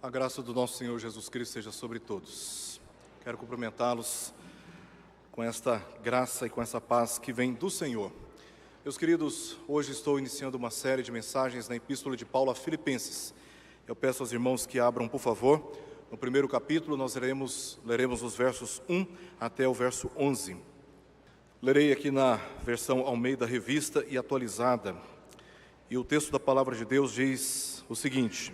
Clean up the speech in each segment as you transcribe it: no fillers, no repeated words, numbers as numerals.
A graça do nosso Senhor Jesus Cristo seja sobre todos. Quero cumprimentá-los com esta graça e com essa paz que vem do Senhor. Meus queridos, hoje estou iniciando uma série de mensagens na Epístola de Paulo a Filipenses. Eu peço aos irmãos que abram, por favor. No primeiro capítulo nós leremos os versos 1 até o verso 11. Lerei aqui na versão Almeida Revista e Atualizada. E o texto da Palavra de Deus diz o seguinte: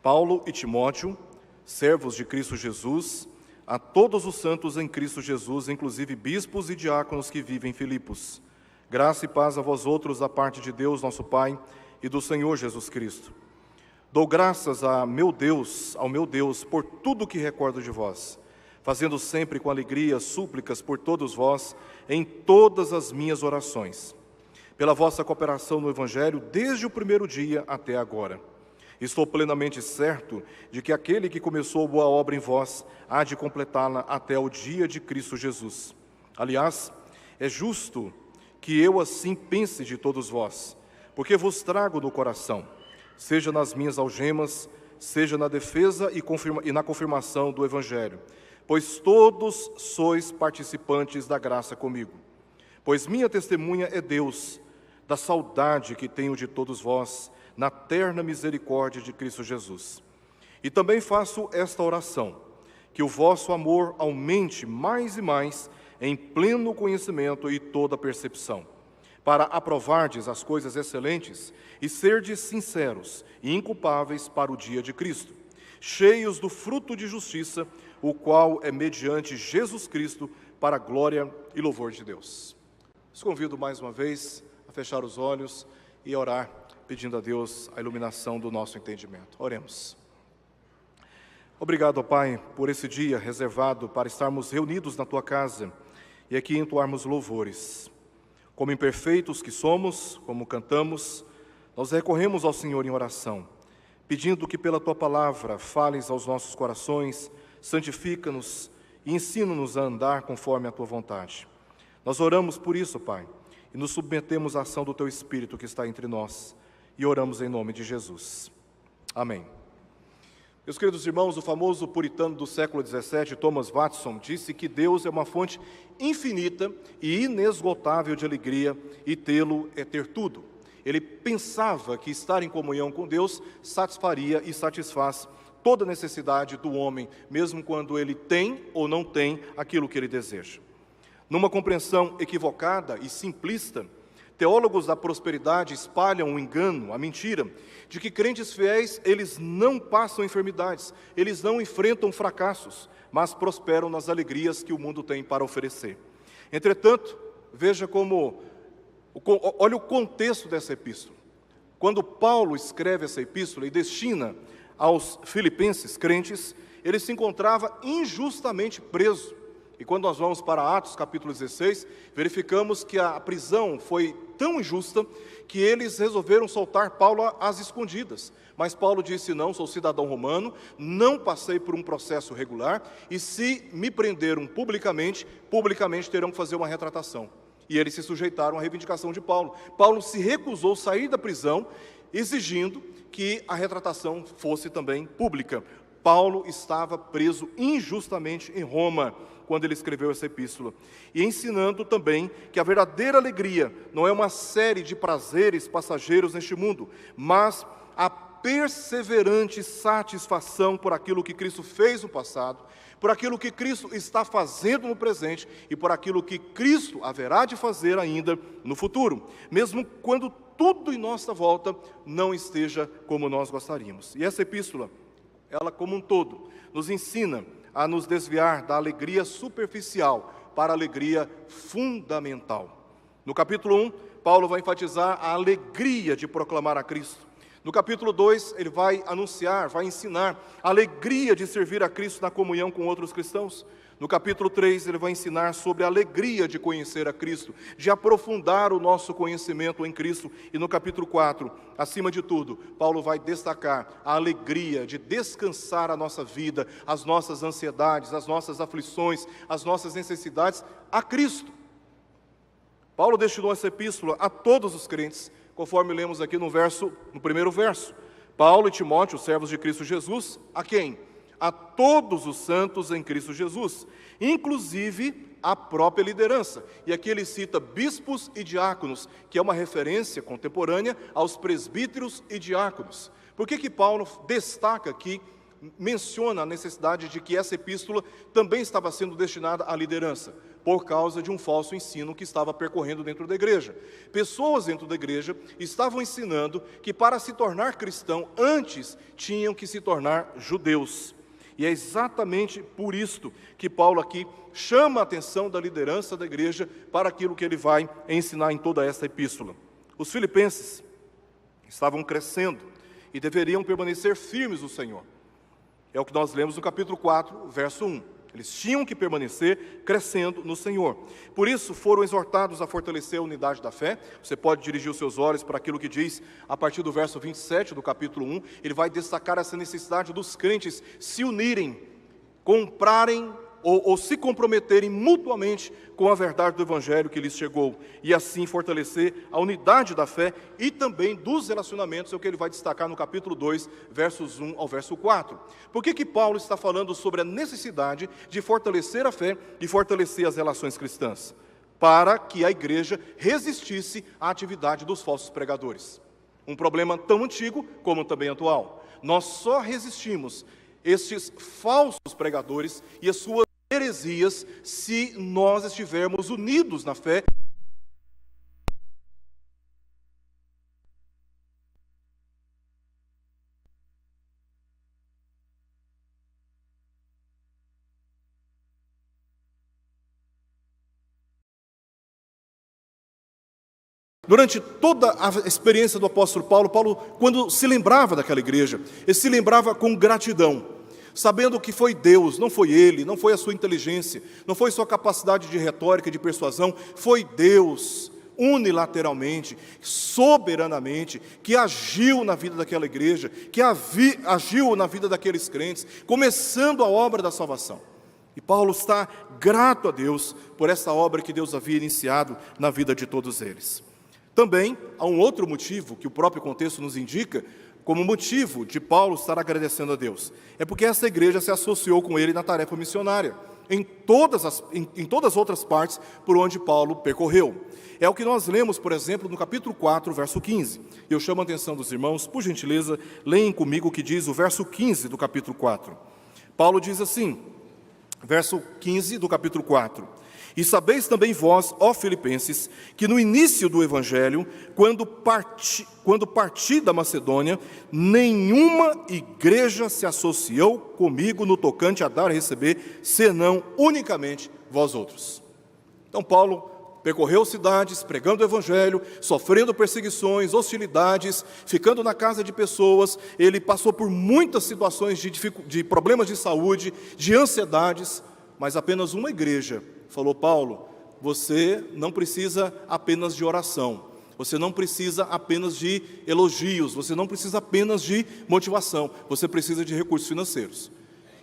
Paulo e Timóteo, servos de Cristo Jesus, a todos os santos em Cristo Jesus, inclusive bispos e diáconos que vivem em Filipos. Graça e paz a vós outros da parte de Deus, nosso Pai, e do Senhor Jesus Cristo. Dou graças ao meu Deus, por tudo que recordo de vós, fazendo sempre com alegria súplicas por todos vós, em todas as minhas orações, pela vossa cooperação no Evangelho, desde o primeiro dia até agora. Estou plenamente certo de que aquele que começou boa obra em vós há de completá-la até o dia de Cristo Jesus. Aliás, é justo que eu assim pense de todos vós, porque vos trago no coração, seja nas minhas algemas, seja na defesa e na confirmação do Evangelho, pois todos sois participantes da graça comigo. Pois minha testemunha é Deus, da saudade que tenho de todos vós, na terna misericórdia de Cristo Jesus. E também faço esta oração, que o vosso amor aumente mais e mais em pleno conhecimento e toda percepção, para aprovardes as coisas excelentes e serdes sinceros e inculpáveis para o dia de Cristo, cheios do fruto de justiça, o qual é mediante Jesus Cristo, para a glória e louvor de Deus. Os convido mais uma vez a fechar os olhos e orar, pedindo a Deus a iluminação do nosso entendimento. Oremos. Obrigado, ó Pai, por esse dia reservado para estarmos reunidos na Tua casa e aqui entoarmos louvores. Como imperfeitos que somos, como cantamos, nós recorremos ao Senhor em oração, pedindo que pela Tua palavra fales aos nossos corações, santifica-nos e ensina-nos a andar conforme a Tua vontade. Nós oramos por isso, Pai, e nos submetemos à ação do Teu Espírito que está entre nós, e oramos em nome de Jesus. Amém. Meus queridos irmãos, o famoso puritano do século XVII, Thomas Watson, disse que Deus é uma fonte infinita e inesgotável de alegria, e tê-lo é ter tudo. Ele pensava que estar em comunhão com Deus satisfaria e satisfaz toda necessidade do homem, mesmo quando ele tem ou não tem aquilo que ele deseja. Numa compreensão equivocada e simplista, teólogos da prosperidade espalham o engano, a mentira, de que crentes fiéis, eles não passam enfermidades, eles não enfrentam fracassos, mas prosperam nas alegrias que o mundo tem para oferecer. Entretanto, veja olha o contexto dessa epístola. Quando Paulo escreve essa epístola e destina aos filipenses crentes, ele se encontrava injustamente preso. E quando nós vamos para Atos capítulo 16, verificamos que a prisão foi tão injusta que eles resolveram soltar Paulo às escondidas. Mas Paulo disse: não, sou cidadão romano, não passei por um processo regular, e se me prenderam publicamente terão que fazer uma retratação. E eles se sujeitaram à reivindicação de Paulo. Paulo se recusou a sair da prisão, exigindo que a retratação fosse também pública. Paulo estava preso injustamente em Roma, quando ele escreveu essa epístola, e ensinando também que a verdadeira alegria não é uma série de prazeres passageiros neste mundo, mas a perseverante satisfação por aquilo que Cristo fez no passado, por aquilo que Cristo está fazendo no presente e por aquilo que Cristo haverá de fazer ainda no futuro, mesmo quando tudo em nossa volta não esteja como nós gostaríamos. E essa epístola, ela como um todo, nos ensina a nos desviar da alegria superficial para a alegria fundamental. No capítulo 1, Paulo vai enfatizar a alegria de proclamar a Cristo. No capítulo 2, ele vai ensinar a alegria de servir a Cristo na comunhão com outros cristãos. No capítulo 3, ele vai ensinar sobre a alegria de conhecer a Cristo, de aprofundar o nosso conhecimento em Cristo. E no capítulo 4, acima de tudo, Paulo vai destacar a alegria de descansar a nossa vida, as nossas ansiedades, as nossas aflições, as nossas necessidades a Cristo. Paulo destinou essa epístola a todos os crentes, conforme lemos aqui no primeiro verso. Paulo e Timóteo, servos de Cristo Jesus, a quem? A todos os santos em Cristo Jesus, inclusive a própria liderança. E aqui ele cita bispos e diáconos, que é uma referência contemporânea aos presbíteros e diáconos. Por que Paulo destaca aqui, menciona a necessidade de que essa epístola também estava sendo destinada à liderança? Por causa de um falso ensino que estava percorrendo dentro da igreja. Pessoas dentro da igreja estavam ensinando que para se tornar cristão, antes tinham que se tornar judeus. E é exatamente por isto que Paulo aqui chama a atenção da liderança da igreja para aquilo que ele vai ensinar em toda esta epístola. Os filipenses estavam crescendo e deveriam permanecer firmes no Senhor. É o que nós lemos no capítulo 4, verso 1. Eles tinham que permanecer crescendo no Senhor. Por isso, foram exortados a fortalecer a unidade da fé. Você pode dirigir os seus olhos para aquilo que diz a partir do verso 27 do capítulo 1. Ele vai destacar essa necessidade dos crentes se unirem, comprarem ou se comprometerem mutuamente com a verdade do Evangelho que lhes chegou, e assim fortalecer a unidade da fé e também dos relacionamentos, é o que ele vai destacar no capítulo 2, versos 1 ao verso 4. Por que Paulo está falando sobre a necessidade de fortalecer a fé e fortalecer as relações cristãs? Para que a igreja resistisse à atividade dos falsos pregadores. Um problema tão antigo como também atual. Nós só resistimos estes falsos pregadores e as suas heresias se nós estivermos unidos na fé. Durante toda a experiência do apóstolo Paulo, quando se lembrava daquela igreja, ele se lembrava com gratidão, sabendo que foi Deus, não foi ele, não foi a sua inteligência, não foi sua capacidade de retórica, de persuasão, foi Deus, unilateralmente, soberanamente, que agiu na vida daquela igreja, que agiu na vida daqueles crentes, começando a obra da salvação. E Paulo está grato a Deus por essa obra que Deus havia iniciado na vida de todos eles. Também há um outro motivo que o próprio contexto nos indica, como motivo de Paulo estar agradecendo a Deus. É porque essa igreja se associou com ele na tarefa missionária, em todas as outras partes por onde Paulo percorreu. É o que nós lemos, por exemplo, no capítulo 4, verso 15. Eu chamo a atenção dos irmãos, por gentileza, leem comigo o que diz o verso 15 do capítulo 4. Paulo diz assim, verso 15 do capítulo 4. E sabeis também vós, ó Filipenses, que no início do Evangelho, quando parti da Macedônia, nenhuma igreja se associou comigo no tocante a dar e receber, senão unicamente vós outros. Então Paulo percorreu cidades, pregando o Evangelho, sofrendo perseguições, hostilidades, ficando na casa de pessoas. Ele passou por muitas situações de problemas de saúde, de ansiedades, mas apenas uma igreja falou: Paulo, você não precisa apenas de oração, você não precisa apenas de elogios, você não precisa apenas de motivação, você precisa de recursos financeiros.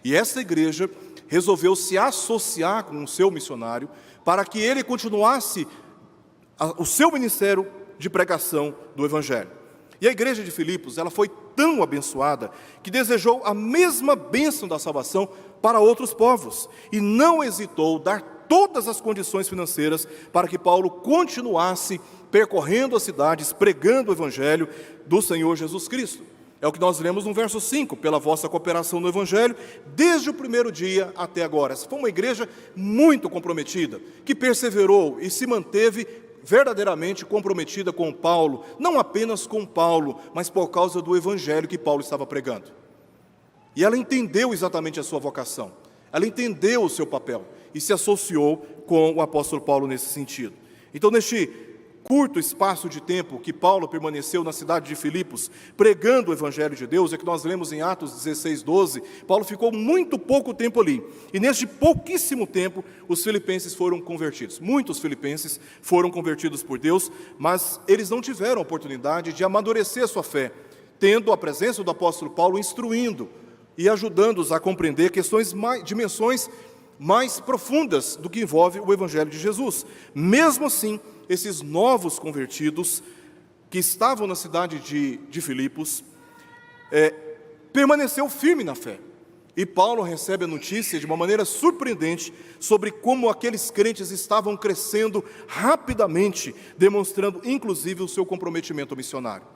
E essa igreja resolveu se associar com o seu missionário para que ele continuasse o seu ministério de pregação do Evangelho. E a igreja de Filipos, ela foi tão abençoada que desejou a mesma bênção da salvação para outros povos e não hesitou dar todas as condições financeiras para que Paulo continuasse percorrendo as cidades, pregando o Evangelho do Senhor Jesus Cristo. É o que nós lemos no verso 5, pela vossa cooperação no Evangelho, desde o primeiro dia até agora. Essa foi uma igreja muito comprometida, que perseverou e se manteve verdadeiramente comprometida com Paulo, não apenas com Paulo, mas por causa do Evangelho que Paulo estava pregando. E ela entendeu exatamente a sua vocação, ela entendeu o seu papel e se associou com o apóstolo Paulo nesse sentido. Então, neste curto espaço de tempo que Paulo permaneceu na cidade de Filipos, pregando o Evangelho de Deus, é que nós lemos em Atos 16, 12, Paulo ficou muito pouco tempo ali, e neste pouquíssimo tempo, os filipenses foram convertidos. Muitos filipenses foram convertidos por Deus, mas eles não tiveram a oportunidade de amadurecer a sua fé, tendo a presença do apóstolo Paulo instruindo e ajudando-os a compreender dimensões mais profundas do que envolve o Evangelho de Jesus. Mesmo assim, esses novos convertidos que estavam na cidade de Filipos permaneceu firme na fé. E Paulo recebe a notícia de uma maneira surpreendente sobre como aqueles crentes estavam crescendo rapidamente, demonstrando inclusive o seu comprometimento missionário.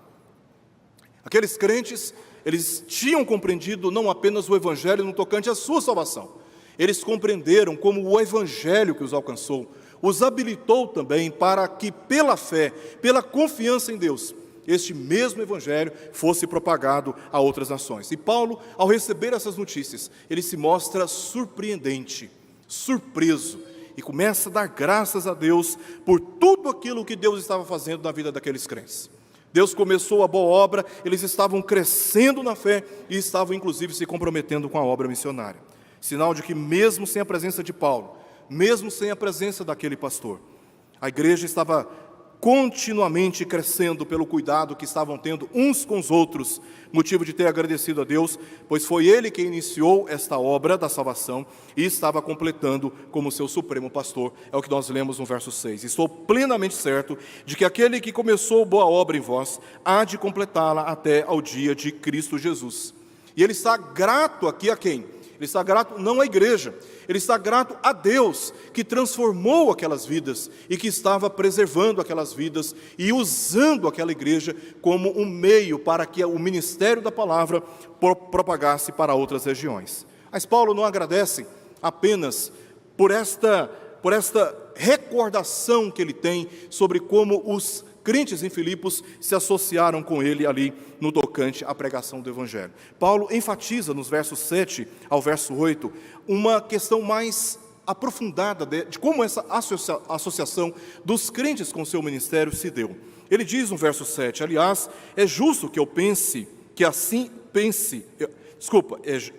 Aqueles crentes, eles tinham compreendido não apenas o Evangelho no tocante à sua salvação, eles compreenderam como o Evangelho que os alcançou, os habilitou também para que pela fé, pela confiança em Deus, este mesmo Evangelho fosse propagado a outras nações. E Paulo, ao receber essas notícias, ele se mostra surpreendente, surpreso, e começa a dar graças a Deus por tudo aquilo que Deus estava fazendo na vida daqueles crentes. Deus começou a boa obra, eles estavam crescendo na fé e estavam inclusive se comprometendo com a obra missionária. Sinal de que mesmo sem a presença de Paulo, mesmo sem a presença daquele pastor, a igreja estava continuamente crescendo pelo cuidado que estavam tendo uns com os outros, motivo de ter agradecido a Deus, pois foi Ele que iniciou esta obra da salvação e estava completando como seu supremo pastor, é o que nós lemos no verso 6. Estou plenamente certo de que aquele que começou boa obra em vós, há de completá-la até ao dia de Cristo Jesus. E Ele está grato aqui a quem? Ele está grato não à igreja, ele está grato a Deus, que transformou aquelas vidas e que estava preservando aquelas vidas e usando aquela igreja como um meio para que o ministério da palavra propagasse para outras regiões. Mas Paulo não agradece apenas por esta recordação que ele tem sobre como os crentes em Filipos se associaram com ele ali no tocante à pregação do Evangelho. Paulo enfatiza nos versos 7 ao verso 8 uma questão mais aprofundada de como essa associação dos crentes com o seu ministério se deu. Ele diz no verso 7, aliás, é justo que eu pense, que assim pense,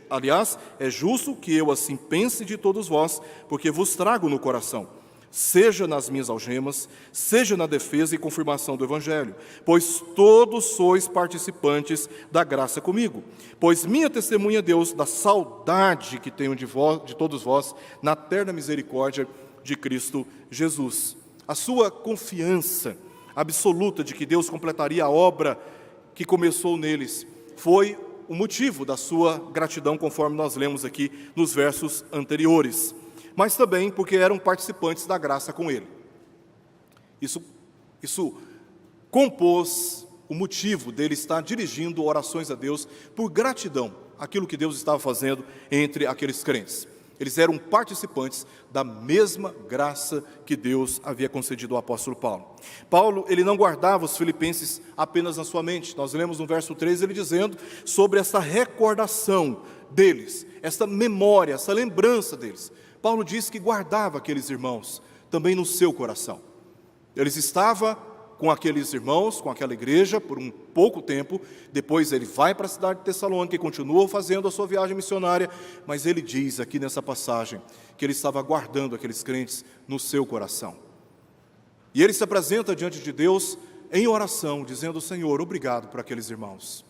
aliás, é justo que eu assim pense de todos vós, porque vos trago no coração, seja nas minhas algemas, seja na defesa e confirmação do Evangelho, pois todos sois participantes da graça comigo. Pois minha testemunha, Deus, da saudade que tenho de todos vós, na terna misericórdia de Cristo Jesus. A sua confiança absoluta de que Deus completaria a obra que começou neles, foi o motivo da sua gratidão, conforme nós lemos aqui nos versos anteriores. Mas também porque eram participantes da graça com ele. Isso compôs o motivo dele estar dirigindo orações a Deus por gratidão àquilo que Deus estava fazendo entre aqueles crentes. Eles eram participantes da mesma graça que Deus havia concedido ao apóstolo Paulo. Paulo, ele não guardava os filipenses apenas na sua mente. Nós lemos no verso 3 ele dizendo sobre essa recordação deles, essa memória, essa lembrança deles. Paulo diz que guardava aqueles irmãos também no seu coração. Eles estavam com aqueles irmãos, com aquela igreja, por um pouco tempo. Depois ele vai para a cidade de Tessalônica e continua fazendo a sua viagem missionária. Mas ele diz aqui nessa passagem que ele estava guardando aqueles crentes no seu coração. E ele se apresenta diante de Deus em oração, dizendo: Senhor, obrigado por aqueles irmãos.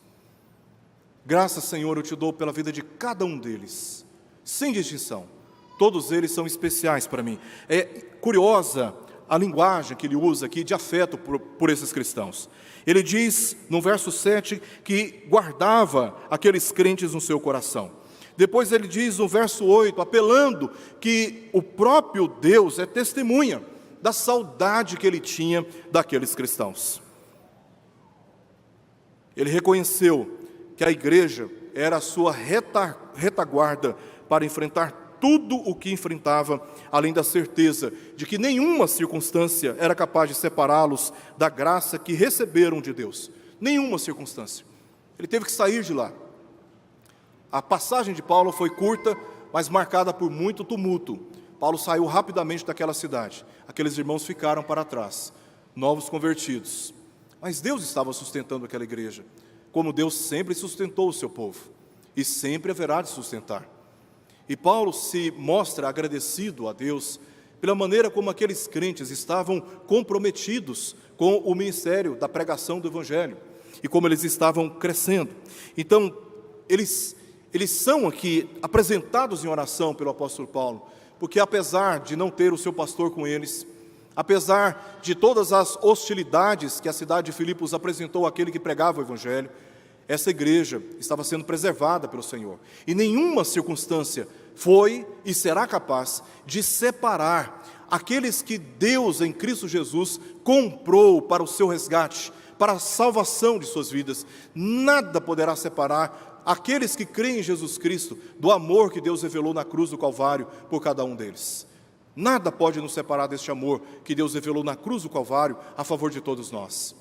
Graças, Senhor, eu te dou pela vida de cada um deles, sem distinção. Todos eles são especiais para mim. É curiosa a linguagem que ele usa aqui de afeto por esses cristãos. Ele diz no verso 7 que guardava aqueles crentes no seu coração. Depois ele diz no verso 8, apelando que o próprio Deus é testemunha da saudade que ele tinha daqueles cristãos. Ele reconheceu que a igreja era a sua retaguarda para enfrentar tudo o que enfrentava, além da certeza de que nenhuma circunstância era capaz de separá-los da graça que receberam de Deus. Nenhuma circunstância. Ele teve que sair de lá. A passagem de Paulo foi curta, mas marcada por muito tumulto. Paulo saiu rapidamente daquela cidade. Aqueles irmãos ficaram para trás, novos convertidos. Mas Deus estava sustentando aquela igreja, como Deus sempre sustentou o seu povo, e sempre haverá de sustentar. E Paulo se mostra agradecido a Deus pela maneira como aqueles crentes estavam comprometidos com o ministério da pregação do Evangelho e como eles estavam crescendo. Então, eles são aqui apresentados em oração pelo apóstolo Paulo, porque apesar de não ter o seu pastor com eles, apesar de todas as hostilidades que a cidade de Filipos apresentou àquele que pregava o Evangelho, essa igreja estava sendo preservada pelo Senhor. E nenhuma circunstância foi e será capaz de separar aqueles que Deus, em Cristo Jesus, comprou para o seu resgate, para a salvação de suas vidas. Nada poderá separar aqueles que creem em Jesus Cristo do amor que Deus revelou na cruz do Calvário por cada um deles. Nada pode nos separar deste amor que Deus revelou na cruz do Calvário a favor de todos nós.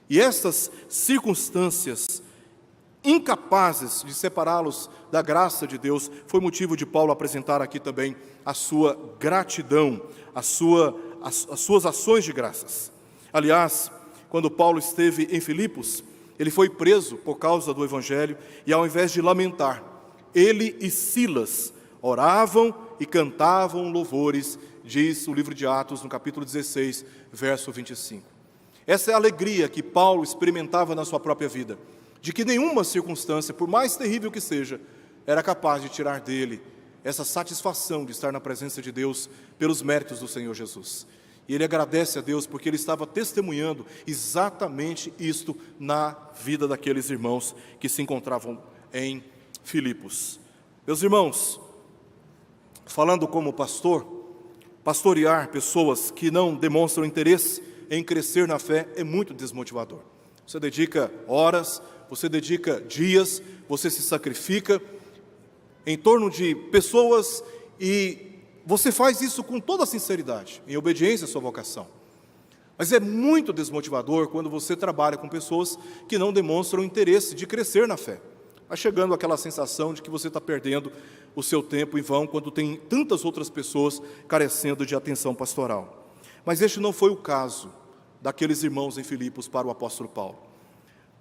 E estas circunstâncias incapazes de separá-los da graça de Deus, foi motivo de Paulo apresentar aqui também a sua gratidão, as suas ações de graças. Aliás, quando Paulo esteve em Filipos, ele foi preso por causa do Evangelho, e ao invés de lamentar, ele e Silas oravam e cantavam louvores, diz o livro de Atos, no capítulo 16, verso 25. Essa é a alegria que Paulo experimentava na sua própria vida, de que nenhuma circunstância, por mais terrível que seja, era capaz de tirar dele essa satisfação de estar na presença de Deus pelos méritos do Senhor Jesus. E ele agradece a Deus porque ele estava testemunhando exatamente isto na vida daqueles irmãos que se encontravam em Filipos. Meus irmãos, falando como pastor, pastorear pessoas que não demonstram interesse em crescer na fé é muito desmotivador. Você dedica horas, você dedica dias, você se sacrifica em torno de pessoas e você faz isso com toda a sinceridade, em obediência à sua vocação. Mas é muito desmotivador quando você trabalha com pessoas que não demonstram interesse de crescer na fé. Vai chegando aquela sensação de que você está perdendo o seu tempo em vão quando tem tantas outras pessoas carecendo de atenção pastoral. Mas este não foi o caso daqueles irmãos em Filipos para o apóstolo Paulo.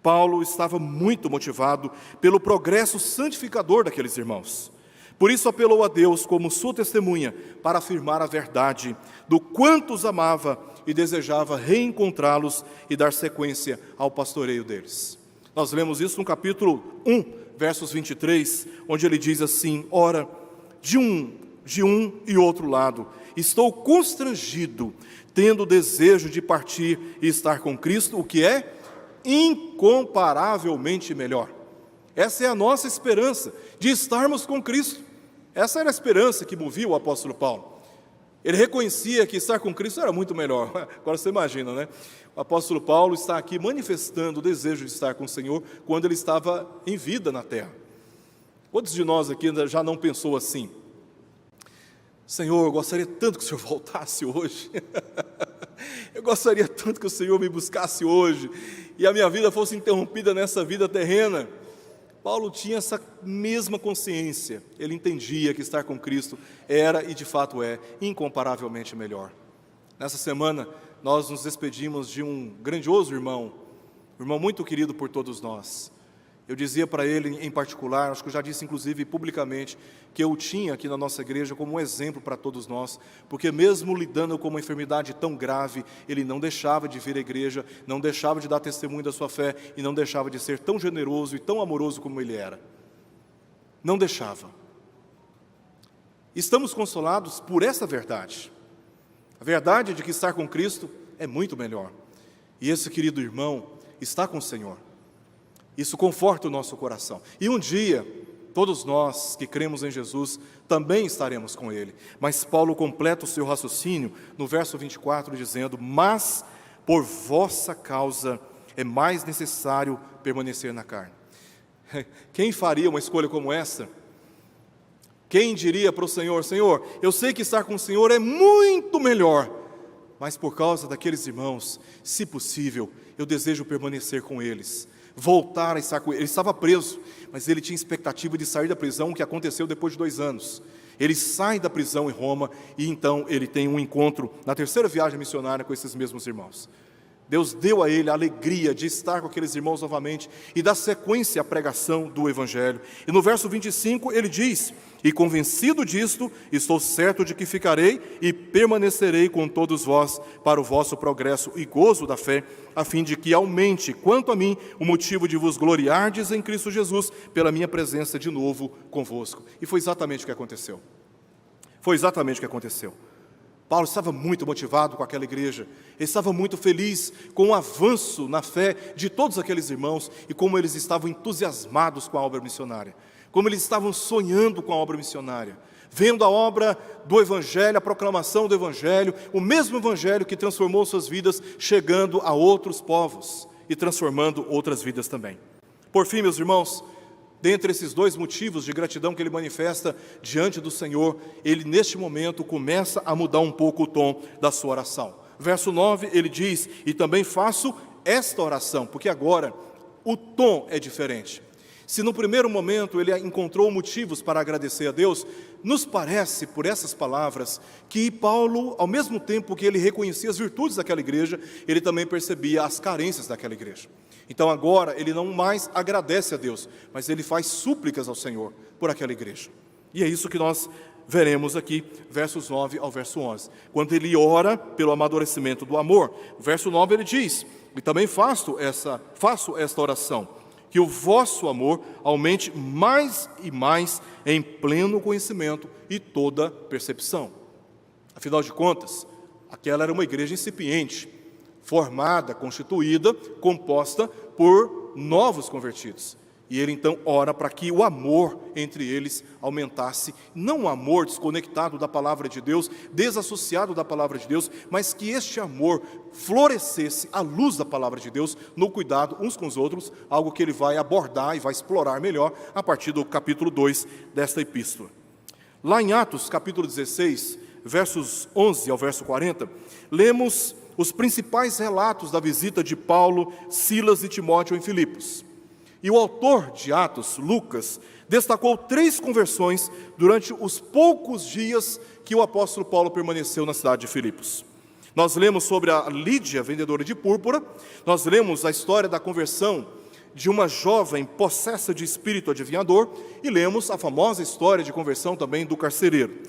Paulo estava muito motivado pelo progresso santificador daqueles irmãos. Por isso apelou a Deus como sua testemunha para afirmar a verdade do quanto os amava e desejava reencontrá-los e dar sequência ao pastoreio deles. Nós lemos isso no capítulo 1, versos 23, onde ele diz assim: ora, de um e outro lado, estou constrangido, tendo desejo de partir e estar com Cristo, o que é incomparavelmente melhor. Essa é a nossa esperança, de estarmos com Cristo. Essa era a esperança que movia o apóstolo Paulo. Ele reconhecia que estar com Cristo era muito melhor. Agora você imagina, né? O apóstolo Paulo está aqui manifestando o desejo de estar com o Senhor quando ele estava em vida na terra. Quantos de nós aqui ainda já não pensou assim? Senhor, eu gostaria tanto que o Senhor voltasse hoje. Eu gostaria tanto que o Senhor me buscasse hoje e a minha vida fosse interrompida nessa vida terrena. Paulo tinha essa mesma consciência. Ele entendia que estar com Cristo era e de fato é incomparavelmente melhor. Nessa semana nós nos despedimos de um grandioso irmão, um irmão muito querido por todos nós. Eu dizia para ele em particular, acho que eu já disse inclusive publicamente, que eu o tinha aqui na nossa igreja como um exemplo para todos nós, porque mesmo lidando com uma enfermidade tão grave, ele não deixava de vir à igreja, não deixava de dar testemunho da sua fé e não deixava de ser tão generoso e tão amoroso como ele era. Não deixava. Estamos consolados por essa verdade. A verdade de que estar com Cristo é muito melhor. E esse querido irmão está com o Senhor. Isso conforta o nosso coração. E um dia, todos nós que cremos em Jesus, também estaremos com Ele. Mas Paulo completa o seu raciocínio no verso 24, dizendo: mas por vossa causa é mais necessário permanecer na carne. Quem faria uma escolha como essa? Quem diria para o Senhor: Senhor, eu sei que estar com o Senhor é muito melhor, mas por causa daqueles irmãos, se possível, eu desejo permanecer com eles, voltar a estar com ele. Ele estava preso, mas ele tinha expectativa de sair da prisão, o que aconteceu depois de 2 anos. Ele sai da prisão em Roma e então ele tem um encontro na terceira viagem missionária com esses mesmos irmãos. Deus deu a ele a alegria de estar com aqueles irmãos novamente e dar sequência à pregação do Evangelho. E no verso 25 ele diz: e convencido disto, estou certo de que ficarei e permanecerei com todos vós para o vosso progresso e gozo da fé, a fim de que aumente, quanto a mim, o motivo de vos gloriardes em Cristo Jesus, pela minha presença de novo convosco. E foi exatamente o que aconteceu. Foi exatamente o que aconteceu. Paulo estava muito motivado com aquela igreja, ele estava muito feliz com o avanço na fé de todos aqueles irmãos e como eles estavam entusiasmados com a obra missionária, como eles estavam sonhando com a obra missionária, vendo a obra do Evangelho, a proclamação do Evangelho, o mesmo Evangelho que transformou suas vidas, chegando a outros povos e transformando outras vidas também. Por fim, meus irmãos, dentre esses dois motivos de gratidão que ele manifesta diante do Senhor, ele neste momento começa a mudar um pouco o tom da sua oração. Verso 9, ele diz: e também faço esta oração, porque agora o tom é diferente. Se no primeiro momento ele encontrou motivos para agradecer a Deus, nos parece, por essas palavras, que Paulo, ao mesmo tempo que ele reconhecia as virtudes daquela igreja, ele também percebia as carências daquela igreja. Então agora ele não mais agradece a Deus, mas ele faz súplicas ao Senhor por aquela igreja. E é isso que nós veremos aqui, versos 9 ao verso 11. Quando ele ora pelo amadurecimento do amor, verso 9 ele diz: e também faço esta oração, que o vosso amor aumente mais e mais em pleno conhecimento e toda percepção. Afinal de contas, aquela era uma igreja incipiente, formada, constituída, composta por novos convertidos. E ele então ora para que o amor entre eles aumentasse, não um amor desconectado da palavra de Deus, desassociado da palavra de Deus, mas que este amor florescesse à luz da palavra de Deus, no cuidado uns com os outros, algo que ele vai abordar e vai explorar melhor a partir do capítulo 2 desta epístola. Lá em Atos, capítulo 16, versos 11 ao verso 40, lemos os principais relatos da visita de Paulo, Silas e Timóteo em Filipos. E o autor de Atos, Lucas, destacou 3 conversões durante os poucos dias que o apóstolo Paulo permaneceu na cidade de Filipos. Nós lemos sobre a Lídia, vendedora de púrpura, nós lemos a história da conversão de uma jovem possessa de espírito adivinhador e lemos a famosa história de conversão também do carcereiro.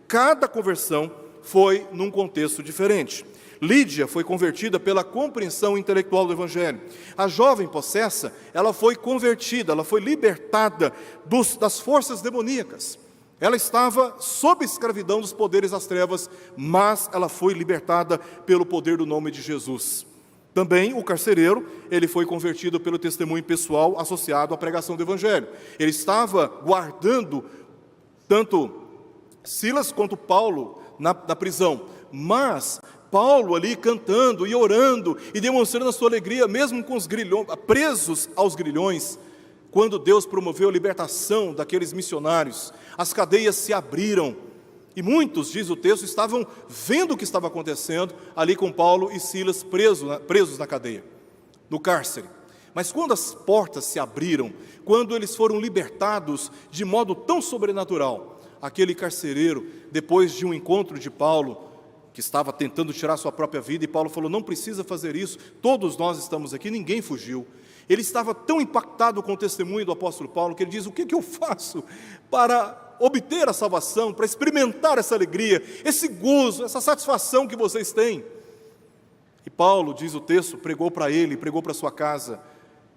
Cada conversão foi num contexto diferente. Lídia foi convertida pela compreensão intelectual do Evangelho. A jovem possessa, ela foi convertida, ela foi libertada das forças demoníacas. Ela estava sob escravidão dos poderes das trevas, mas ela foi libertada pelo poder do nome de Jesus. Também o carcereiro, ele foi convertido pelo testemunho pessoal associado à pregação do Evangelho. Ele estava guardando tanto Silas quanto Paulo na prisão, mas Paulo ali cantando e orando e demonstrando a sua alegria, mesmo com os grilhões, presos aos grilhões, quando Deus promoveu a libertação daqueles missionários, as cadeias se abriram, e muitos, diz o texto, estavam vendo o que estava acontecendo ali com Paulo e Silas presos na cadeia, no cárcere. Mas quando as portas se abriram, quando eles foram libertados de modo tão sobrenatural, aquele carcereiro, depois de um encontro de Paulo, que estava tentando tirar sua própria vida, e Paulo falou: não precisa fazer isso, todos nós estamos aqui, ninguém fugiu. Ele estava tão impactado com o testemunho do apóstolo Paulo, que ele diz: o que eu faço para obter a salvação, para experimentar essa alegria, esse gozo, essa satisfação que vocês têm? E Paulo, diz o texto, pregou para ele, pregou para sua casa,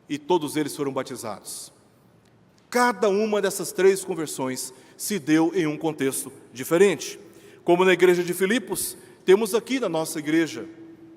e todos eles foram batizados. Cada uma dessas 3 conversões se deu em um contexto diferente. Como na igreja de Filipos, temos aqui na nossa igreja,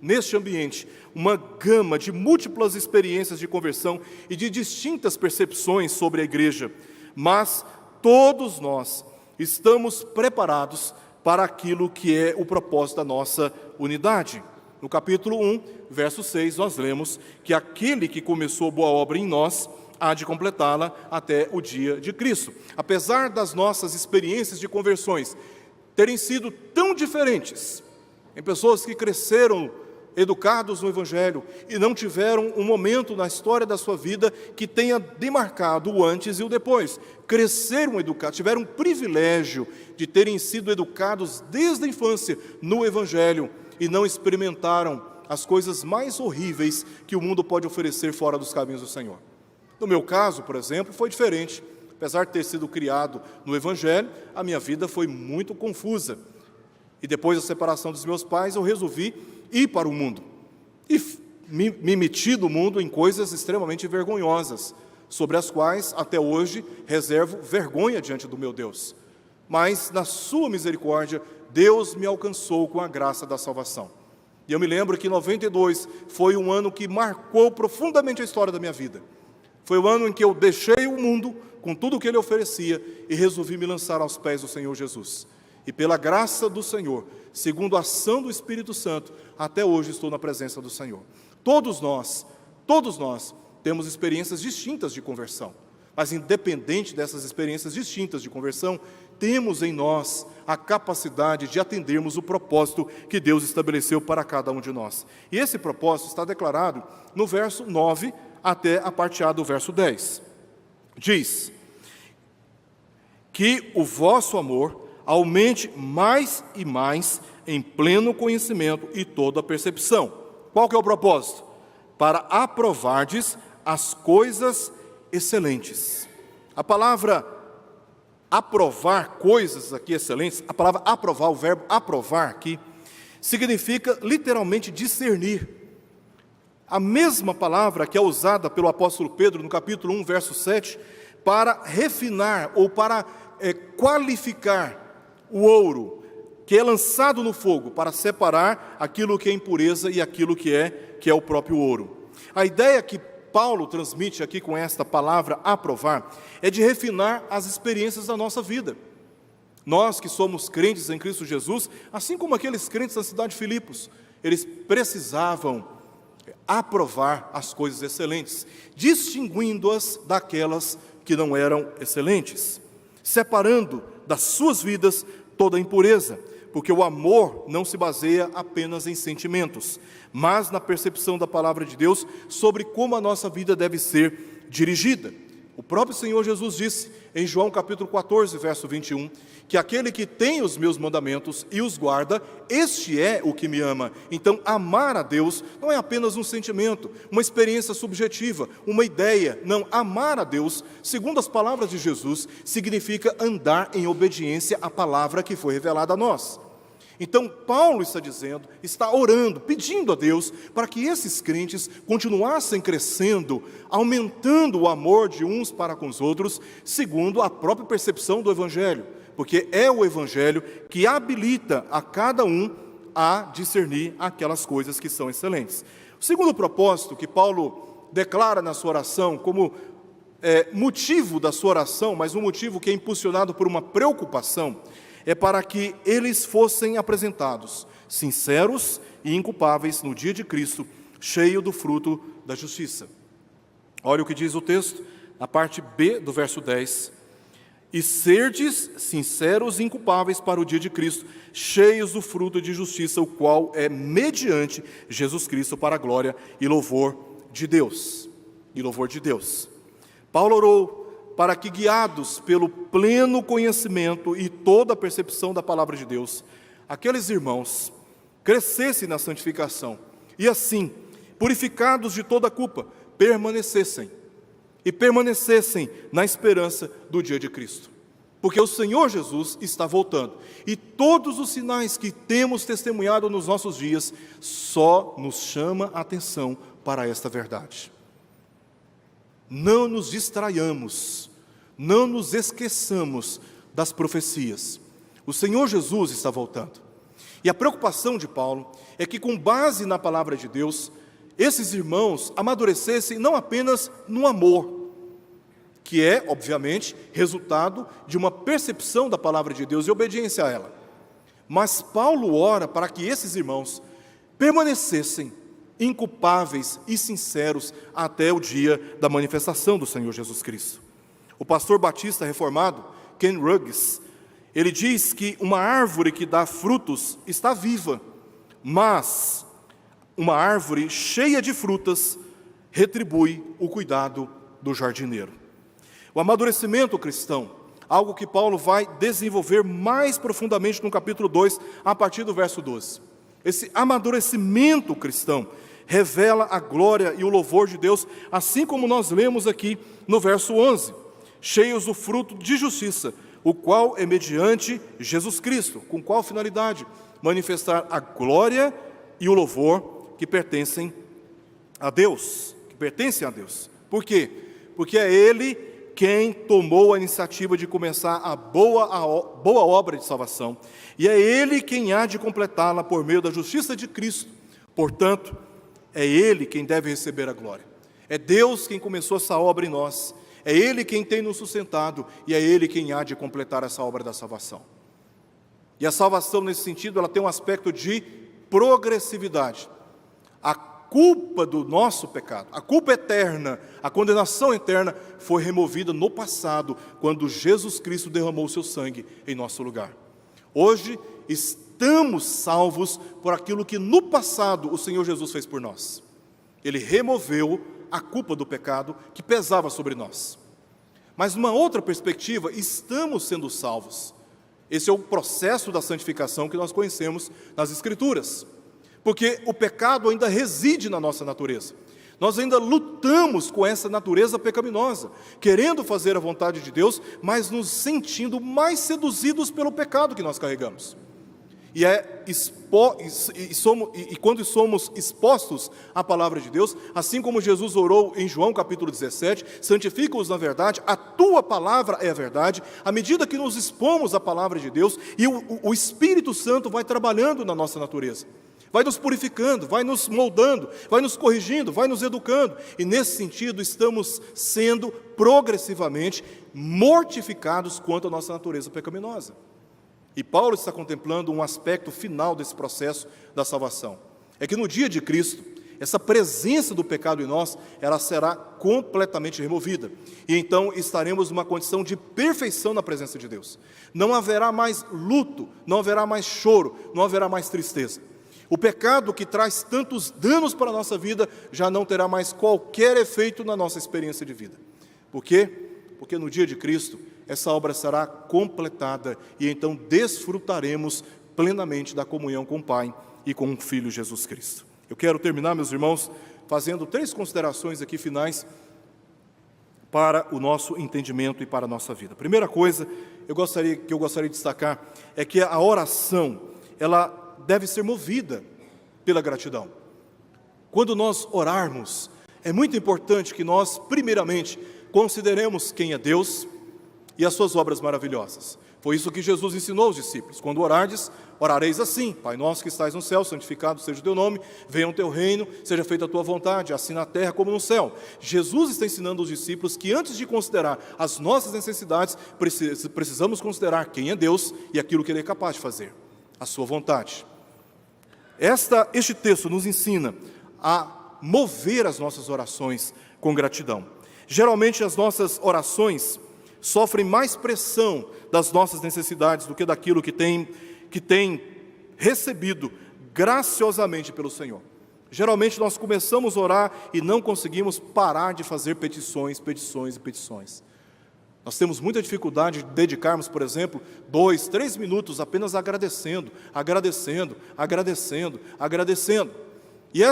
neste ambiente, uma gama de múltiplas experiências de conversão e de distintas percepções sobre a igreja, mas todos nós estamos preparados para aquilo que é o propósito da nossa unidade. No capítulo 1, verso 6, nós lemos que aquele que começou boa obra em nós há de completá-la até o dia de Cristo. Apesar das nossas experiências de conversões terem sido tão diferentes, em pessoas que cresceram educados no Evangelho e não tiveram um momento na história da sua vida que tenha demarcado o antes e o depois, cresceram educados, tiveram o privilégio de terem sido educados desde a infância no Evangelho e não experimentaram as coisas mais horríveis que o mundo pode oferecer fora dos caminhos do Senhor. No meu caso, por exemplo, foi diferente. Apesar de ter sido criado no Evangelho, a minha vida foi muito confusa. E depois da separação dos meus pais, eu resolvi ir para o mundo. E me meti do mundo em coisas extremamente vergonhosas, sobre as quais, até hoje, reservo vergonha diante do meu Deus. mas na sua misericórdia, Deus me alcançou com a graça da salvação. E eu me lembro que 92 foi um ano que marcou profundamente a história da minha vida. Foi o ano em que eu deixei o mundo com tudo o que ele oferecia e resolvi me lançar aos pés do Senhor Jesus. E pela graça do Senhor, segundo a ação do Espírito Santo, até hoje estou na presença do Senhor. Todos nós temos experiências distintas de conversão. Mas independente dessas experiências distintas de conversão, temos em nós a capacidade de atendermos o propósito que Deus estabeleceu para cada um de nós. E esse propósito está declarado no verso 9 até a parte A do verso 10. Diz: que o vosso amor aumente mais e mais em pleno conhecimento e toda percepção. Qual que é o propósito? Para aprovardes as coisas excelentes. A palavra aprovar coisas aqui excelentes, a palavra aprovar, o verbo aprovar aqui, significa literalmente discernir. A mesma palavra que é usada pelo apóstolo Pedro no capítulo 1, verso 7, para refinar ou para qualificar o ouro que é lançado no fogo, para separar aquilo que é impureza e aquilo que é o próprio ouro. A ideia que Paulo transmite aqui com esta palavra aprovar é de refinar as experiências da nossa vida. Nós que somos crentes em Cristo Jesus, assim como aqueles crentes da cidade de Filipos, eles precisavam aprovar as coisas excelentes, distinguindo-as daquelas que não eram excelentes, separando das suas vidas toda a impureza, porque o amor não se baseia apenas em sentimentos, mas na percepção da palavra de Deus sobre como a nossa vida deve ser dirigida. O próprio Senhor Jesus disse em João capítulo 14, verso 21, que aquele que tem os meus mandamentos e os guarda, este é o que me ama. Então, amar a Deus não é apenas um sentimento, uma experiência subjetiva, uma ideia. Não, amar a Deus, segundo as palavras de Jesus, significa andar em obediência à palavra que foi revelada a nós. Então, Paulo está dizendo, está orando, pedindo a Deus para que esses crentes continuassem crescendo, aumentando o amor de uns para com os outros, segundo a própria percepção do Evangelho, porque é o Evangelho que habilita a cada um a discernir aquelas coisas que são excelentes. O segundo propósito que Paulo declara na sua oração, como motivo da sua oração, mas um motivo que é impulsionado por uma preocupação, é para que eles fossem apresentados sinceros e inculpáveis no dia de Cristo, cheio do fruto da justiça. Olha o que diz o texto, na parte B do verso 10. E serdes sinceros e inculpáveis para o dia de Cristo, cheios do fruto de justiça, o qual é mediante Jesus Cristo para a glória e louvor de Deus. E louvor de Deus. Paulo orou para que, guiados pelo pleno conhecimento e toda a percepção da palavra de Deus, aqueles irmãos crescessem na santificação e assim, purificados de toda a culpa, permanecessem na esperança do dia de Cristo. Porque o Senhor Jesus está voltando e todos os sinais que temos testemunhado nos nossos dias só nos chama a atenção para esta verdade. Não nos distraiamos, não nos esqueçamos das profecias. O Senhor Jesus está voltando. E a preocupação de Paulo é que, com base na palavra de Deus, esses irmãos amadurecessem não apenas no amor, que é, obviamente, resultado de uma percepção da palavra de Deus e obediência a ela. Mas Paulo ora para que esses irmãos permanecessem inculpáveis e sinceros até o dia da manifestação do Senhor Jesus Cristo. O pastor batista reformado, Ken Ruggs, ele diz que uma árvore que dá frutos está viva, mas uma árvore cheia de frutas retribui o cuidado do jardineiro. O amadurecimento cristão, algo que Paulo vai desenvolver mais profundamente no capítulo 2, a partir do verso 12. Esse amadurecimento cristão revela a glória e o louvor de Deus, assim como nós lemos aqui no verso 11, cheios do fruto de justiça, o qual é mediante Jesus Cristo. Com qual finalidade? Manifestar a glória e o louvor que pertencem a Deus. Por quê? Porque é Ele quem tomou a iniciativa de começar a boa obra de salvação, e é Ele quem há de completá-la por meio da justiça de Cristo. Portanto, é Ele quem deve receber a glória. É Deus quem começou essa obra em nós, é Ele quem tem nos sustentado, e é Ele quem há de completar essa obra da salvação. E a salvação, nesse sentido, ela tem um aspecto de progressividade. A culpa do nosso pecado, a culpa eterna, a condenação eterna foi removida no passado, quando Jesus Cristo derramou o seu sangue em nosso lugar. Hoje estamos salvos por aquilo que no passado o Senhor Jesus fez por nós. Ele removeu a culpa do pecado que pesava sobre nós. Mas numa outra perspectiva, estamos sendo salvos. Esse é o processo da santificação que nós conhecemos nas Escrituras. Porque o pecado ainda reside na nossa natureza. Nós ainda lutamos com essa natureza pecaminosa, querendo fazer a vontade de Deus, mas nos sentindo mais seduzidos pelo pecado que nós carregamos. E quando somos expostos à palavra de Deus, assim como Jesus orou em João capítulo 17, santifica-os na verdade, a tua palavra é a verdade, à medida que nos expomos à palavra de Deus, e o Espírito Santo vai trabalhando na nossa natureza, vai nos purificando, vai nos moldando, vai nos corrigindo, vai nos educando, e nesse sentido estamos sendo progressivamente mortificados quanto à nossa natureza pecaminosa. E Paulo está contemplando um aspecto final desse processo da salvação. É que no dia de Cristo, essa presença do pecado em nós, ela será completamente removida. E então estaremos numa condição de perfeição na presença de Deus. Não haverá mais luto, não haverá mais choro, não haverá mais tristeza. O pecado que traz tantos danos para a nossa vida já não terá mais qualquer efeito na nossa experiência de vida. Por quê? Porque no dia de Cristo, essa obra será completada e então desfrutaremos plenamente da comunhão com o Pai e com o Filho Jesus Cristo. Eu quero terminar, meus irmãos, fazendo 3 considerações aqui finais para o nosso entendimento e para a nossa vida. A primeira coisa que eu gostaria de destacar é que a oração, ela deve ser movida pela gratidão. Quando nós orarmos, é muito importante que nós, primeiramente, consideremos quem é Deus e as suas obras maravilhosas. Foi isso que Jesus ensinou aos discípulos. Quando orardes, orareis assim: Pai nosso que estais no céu, santificado seja o teu nome, venha o teu reino, seja feita a tua vontade, assim na terra como no céu. Jesus está ensinando aos discípulos que antes de considerar as nossas necessidades, precisamos considerar quem é Deus e aquilo que Ele é capaz de fazer, a sua vontade. Este texto nos ensina a mover as nossas orações com gratidão. Geralmente as nossas orações sofrem mais pressão das nossas necessidades do que daquilo que tem recebido graciosamente pelo Senhor. Geralmente nós começamos a orar e não conseguimos parar de fazer petições. Nós temos muita dificuldade de dedicarmos, por exemplo, 2, 3 minutos apenas agradecendo. E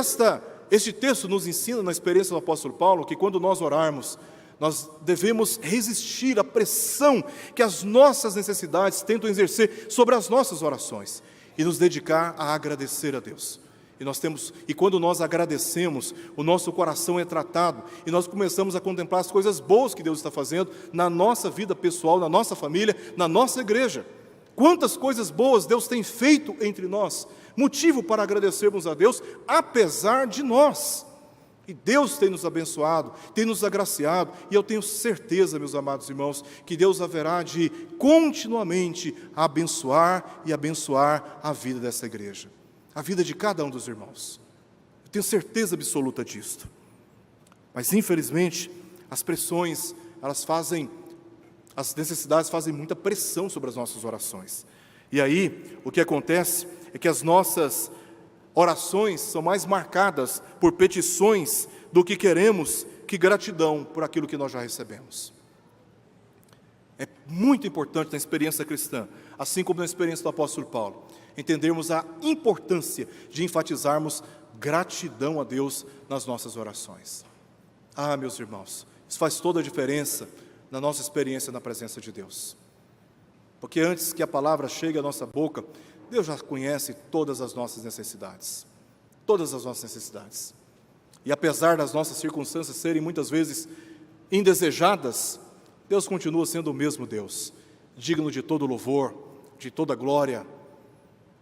este texto nos ensina, na experiência do apóstolo Paulo, que quando nós orarmos, nós devemos resistir à pressão que as nossas necessidades tentam exercer sobre as nossas orações e nos dedicar a agradecer a Deus. E quando nós agradecemos, o nosso coração é tratado e nós começamos a contemplar as coisas boas que Deus está fazendo na nossa vida pessoal, na nossa família, na nossa igreja. Quantas coisas boas Deus tem feito entre nós, motivo para agradecermos a Deus, apesar de nós. E Deus tem nos abençoado, tem nos agraciado, e eu tenho certeza, meus amados irmãos, que Deus haverá de continuamente abençoar e abençoar a vida dessa igreja, a vida de cada um dos irmãos. Eu tenho certeza absoluta disto. Mas, infelizmente, as pressões, as necessidades fazem muita pressão sobre as nossas orações. E aí, o que acontece é que as nossas orações são mais marcadas por petições do que queremos que gratidão por aquilo que nós já recebemos. É muito importante na experiência cristã, assim como na experiência do apóstolo Paulo, entendermos a importância de enfatizarmos gratidão a Deus nas nossas orações. Ah, meus irmãos, isso faz toda a diferença na nossa experiência na presença de Deus. Porque antes que a palavra chegue à nossa boca, Deus já conhece todas as nossas necessidades. Todas as nossas necessidades. E apesar das nossas circunstâncias serem muitas vezes indesejadas, Deus continua sendo o mesmo Deus, digno de todo louvor, de toda glória.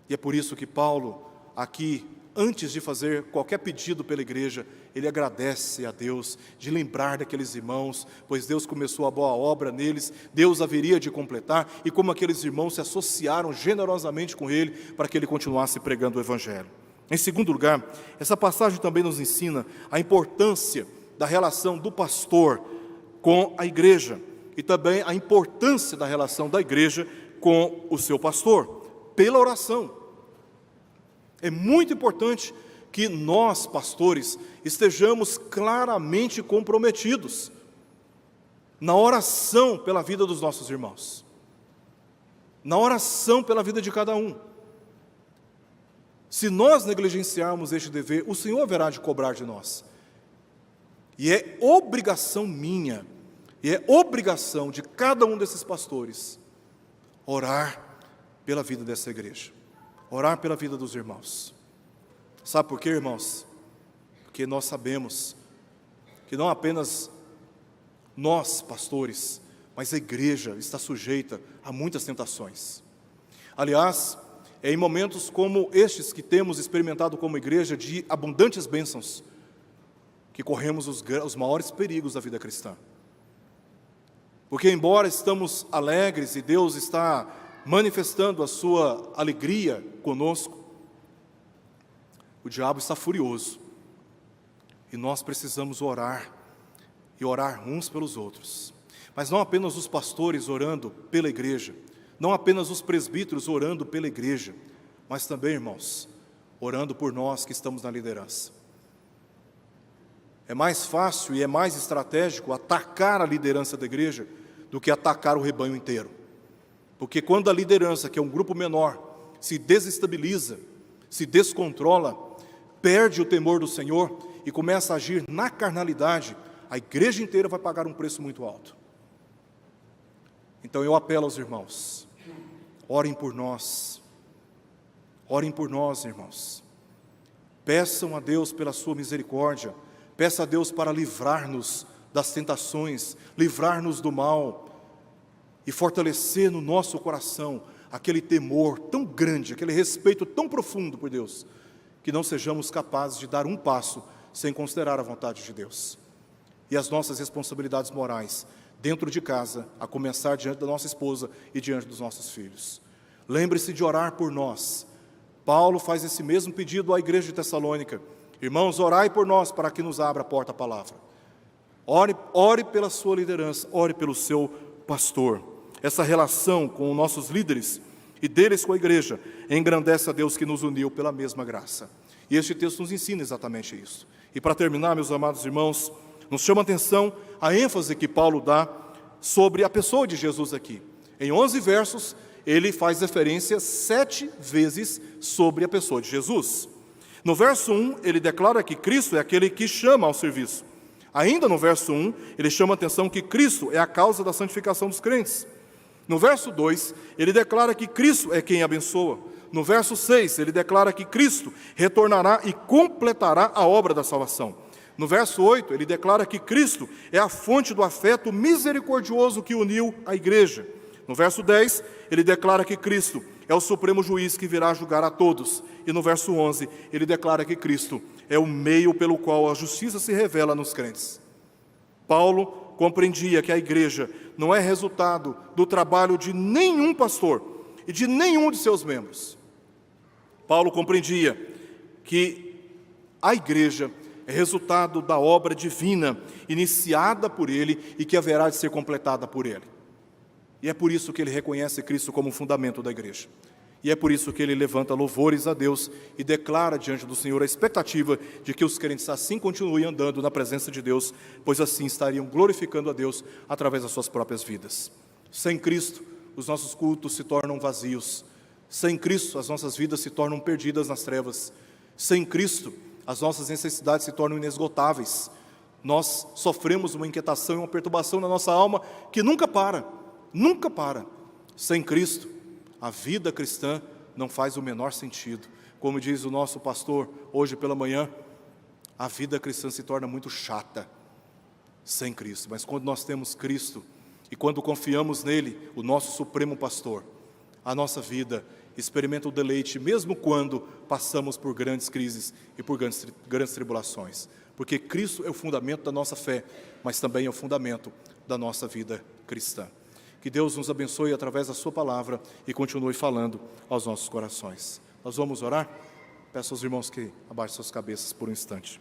E é por isso que Paulo, aqui, antes de fazer qualquer pedido pela igreja, ele agradece a Deus de lembrar daqueles irmãos, pois Deus começou a boa obra neles, Deus haveria de completar, e como aqueles irmãos se associaram generosamente com ele, para que ele continuasse pregando o Evangelho. Em segundo lugar, essa passagem também nos ensina a importância da relação do pastor com a igreja, e também a importância da relação da igreja com o seu pastor, pela oração. É muito importante que nós, pastores, estejamos claramente comprometidos na oração pela vida dos nossos irmãos, na oração pela vida de cada um. Se nós negligenciarmos este dever, o Senhor haverá de cobrar de nós. E é obrigação minha, e é obrigação de cada um desses pastores, orar pela vida dessa igreja, orar pela vida dos irmãos. Sabe por quê, irmãos? Porque nós sabemos que não apenas nós, pastores, mas a igreja está sujeita a muitas tentações. Aliás, é em momentos como estes que temos experimentado como igreja de abundantes bênçãos, que corremos os maiores perigos da vida cristã. Porque embora estamos alegres e Deus está manifestando a sua alegria conosco, o diabo está furioso. E nós precisamos orar, e orar uns pelos outros. Mas não apenas os pastores orando pela igreja, não apenas os presbíteros orando pela igreja, mas também, irmãos, orando por nós que estamos na liderança. É mais fácil e é mais estratégico atacar a liderança da igreja do que atacar o rebanho inteiro. Porque quando a liderança, que é um grupo menor, se desestabiliza, se descontrola, perde o temor do Senhor e começa a agir na carnalidade, a igreja inteira vai pagar um preço muito alto. Então eu apelo aos irmãos, orem por nós, irmãos. Peçam a Deus pela sua misericórdia, peça a Deus para livrar-nos das tentações, livrar-nos do mal e fortalecer no nosso coração aquele temor tão grande, aquele respeito tão profundo por Deus, que não sejamos capazes de dar um passo sem considerar a vontade de Deus. E as nossas responsabilidades morais dentro de casa, a começar diante da nossa esposa e diante dos nossos filhos. Lembre-se de orar por nós. Paulo faz esse mesmo pedido à igreja de Tessalônica. Irmãos, orai por nós para que nos abra a porta à palavra. Ore pela sua liderança, ore pelo seu pastor. Essa relação com os nossos líderes e deles com a igreja engrandece a Deus que nos uniu pela mesma graça. E este texto nos ensina exatamente isso. E para terminar, meus amados irmãos, nos chama a atenção a ênfase que Paulo dá sobre a pessoa de Jesus aqui. Em 11 versos, ele faz referência 7 vezes sobre a pessoa de Jesus. No verso 1, ele declara que Cristo é aquele que chama ao serviço. Ainda no verso 1, ele chama a atenção que Cristo é a causa da santificação dos crentes. No verso 2, ele declara que Cristo é quem abençoa. No verso 6, ele declara que Cristo retornará e completará a obra da salvação. No verso 8, ele declara que Cristo é a fonte do afeto misericordioso que uniu a igreja. No verso 10, ele declara que Cristo é o supremo juiz que virá julgar a todos. E no verso 11, ele declara que Cristo é o meio pelo qual a justiça se revela nos crentes. Paulo compreendia que a igreja não é resultado do trabalho de nenhum pastor e de nenhum de seus membros. Paulo compreendia que a igreja é resultado da obra divina iniciada por ele e que haverá de ser completada por ele. E é por isso que ele reconhece Cristo como fundamento da igreja. E é por isso que ele levanta louvores a Deus e declara diante do Senhor a expectativa de que os crentes assim continuem andando na presença de Deus, pois assim estariam glorificando a Deus através das suas próprias vidas. Sem Cristo, os nossos cultos se tornam vazios. Sem Cristo, as nossas vidas se tornam perdidas nas trevas. Sem Cristo, as nossas necessidades se tornam inesgotáveis. Nós sofremos uma inquietação e uma perturbação na nossa alma que nunca para, nunca para. Sem Cristo, a vida cristã não faz o menor sentido. Como diz o nosso pastor hoje pela manhã, a vida cristã se torna muito chata sem Cristo. Mas quando nós temos Cristo E quando confiamos nele, o nosso supremo pastor, a nossa vida experimenta o deleite, mesmo quando passamos por grandes crises e por grandes tribulações. Porque Cristo é o fundamento da nossa fé, mas também é o fundamento da nossa vida cristã. Que Deus nos abençoe através da sua palavra e continue falando aos nossos corações. Nós vamos orar? Peço aos irmãos que abaixem suas cabeças por um instante.